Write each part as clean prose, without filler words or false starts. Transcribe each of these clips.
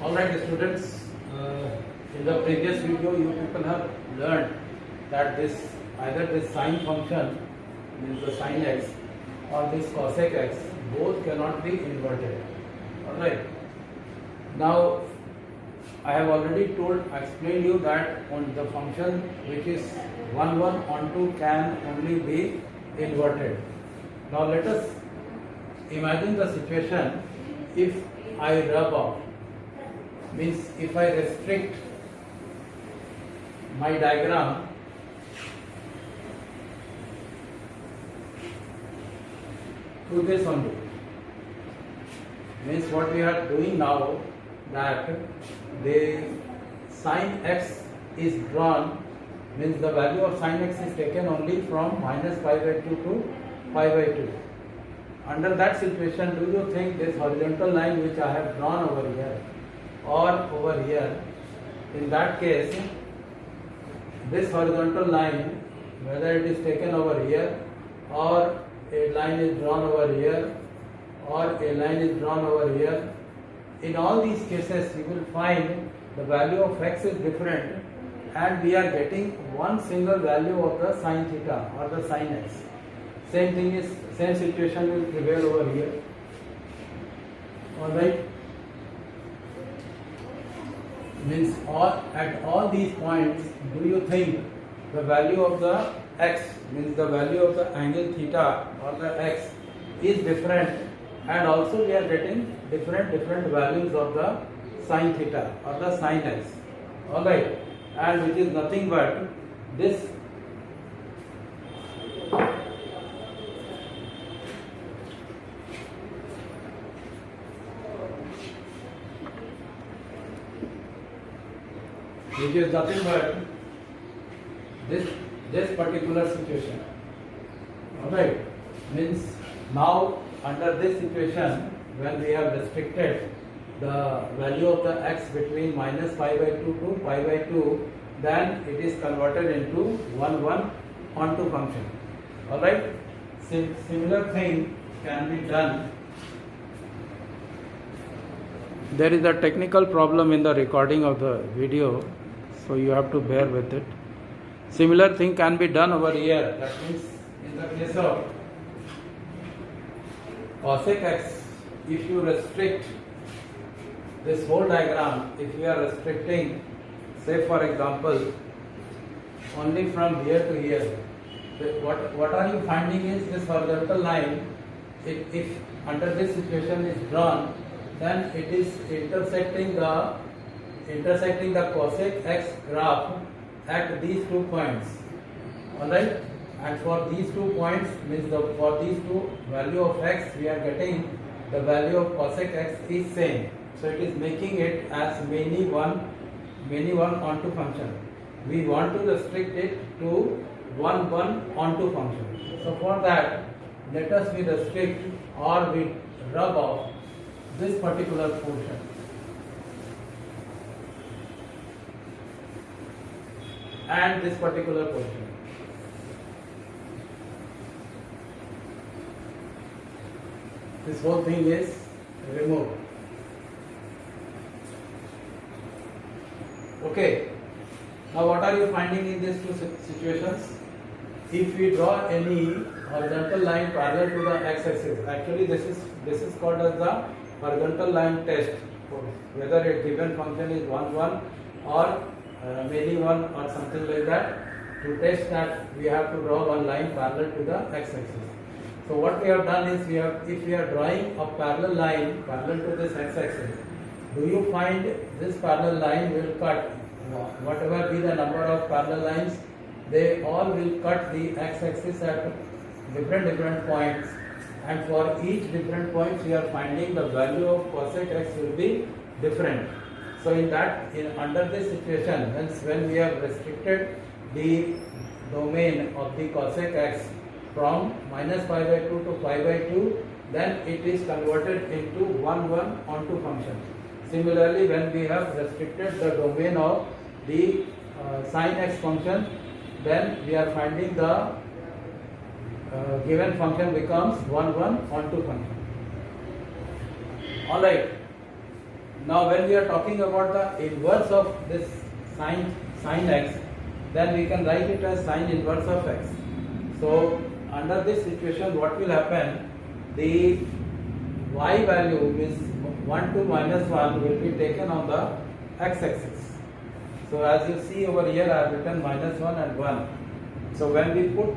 Alright students, in the previous video you people have learned that either this sine function means the sine x or this cosec x both cannot be inverted. Alright. Now I have already explained you that on the function which is 1 1 on 2 can only be inverted. Now let us imagine the situation if I rub off, means if I restrict my diagram to this only, means what we are doing now, that the sine x is drawn, means the value of sine x is taken only from minus pi by 2 to pi by 2. Under that situation, do you think this horizontal line which I have drawn over here or over here, in that case this horizontal line, whether it is taken over here or a line is drawn over here or a line is drawn over here, in all these cases you will find the value of x is different and we are getting one single value of the sine theta or the sine x. Same situation will prevail over here. Alright. Means at all these points, do you think the value of the x, means the value of the angle theta or the x is different, and also we are getting different values of the sine theta or the sine x. Alright, and which is nothing but this which is nothing but this particular situation. Alright, means now under this situation, when we have restricted the value of the x between minus pi by 2 to pi by 2, then it is converted into 1 1 onto function. Alright, similar thing can be done. There is a technical problem in the recording of the video, so you have to bear with it. Similar thing can be done over here. That means in the case of cosec x, if you restrict this whole diagram, if you are restricting, say for example, only from here to here, what are you finding is this horizontal line, if under this situation is drawn, then it is intersecting the cosec x graph at these 2 points. Alright, and for these 2 points, means for these two value of x, we are getting the value of cosec x is same. So it is making it as many one onto function. We want to restrict it to 1 1 onto function. So for that, let us we restrict or we rub off this particular portion. And this particular portion. This whole thing is removed. Okay. Now what are you finding in these two situations? If we draw any horizontal line parallel to the x-axis, actually this is called as the horizontal line test, whether a given function is 1 1 or many one or something like that. To test that, we have to draw one line parallel to the x-axis. So what we have done is, if we are drawing a parallel line parallel to this x-axis, do you find this parallel line will cut, whatever be the number of parallel lines, they all will cut the x-axis at different points, and for each different points we are finding the value of cosec x will be different. So under this situation, when we have restricted the domain of the cosec x from minus pi by 2 to pi by 2, then it is converted into 1 1 onto function. Similarly, when we have restricted the domain of the sine x function, then we are finding the given function becomes 1 1 onto function. Alright. Now when we are talking about the inverse of this sine x, then we can write it as sine inverse of x. So under this situation, what will happen? The y value means 1 to minus 1 will be taken on the x-axis. So as you see over here, I have written minus 1 and 1. So when we put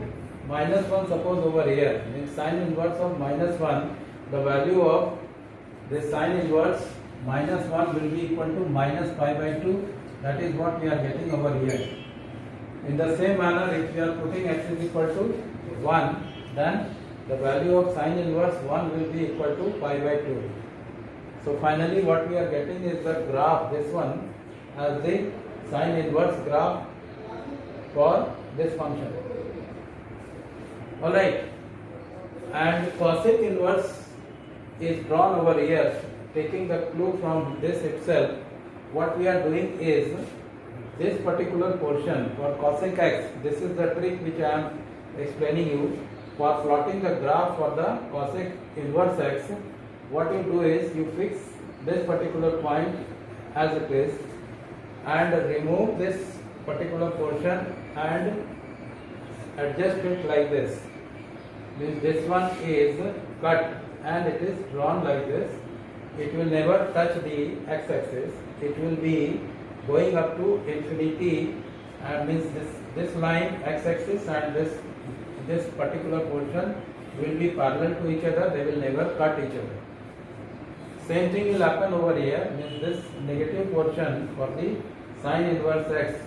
minus 1 suppose over here, means sine inverse of minus 1, the value of this sine inverse minus 1 will be equal to minus pi by 2. That is what we are getting over here. In the same manner, if we are putting x is equal to 1, then the value of sine inverse 1 will be equal to pi by 2. So finally what we are getting is the graph, this one, as the sine inverse graph for this function. Alright, and cosec inverse is drawn over here. Taking the clue from this itself, what we are doing is this particular portion for cosec x, this is the trick which I am explaining you. For plotting the graph for the cosec inverse x, what you do is you fix this particular point as it is and remove this particular portion and adjust it like this. Means this one is cut and it is drawn like this. It will never touch the x-axis. It will be going up to infinity, and means this line x-axis and this particular portion will be parallel to each other. They will never cut each other. Same thing will happen over here. Means this negative portion for the sine inverse x,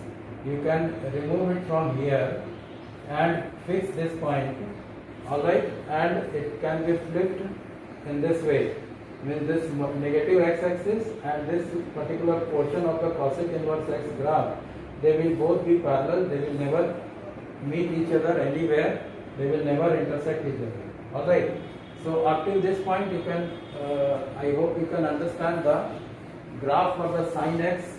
you can remove it from here and fix this point. Alright, and it can be flipped in this way. Means this negative x-axis and this particular portion of the cosec inverse x graph, they will both be parallel. They will never meet each other anywhere. They will never intersect each other. Alright. So up till this point, you can, I hope you can understand the graph for the sine x,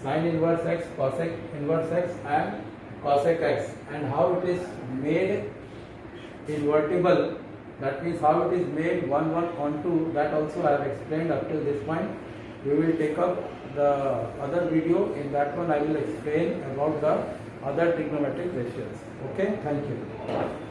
sine inverse x, cosec inverse x and cosec x, and how it is made invertible. That means how it is made 1 1 on 2. That also I have explained up till this point. We will take up the other video. In that one I will explain about the other trigonometric ratios. Okay, thank you.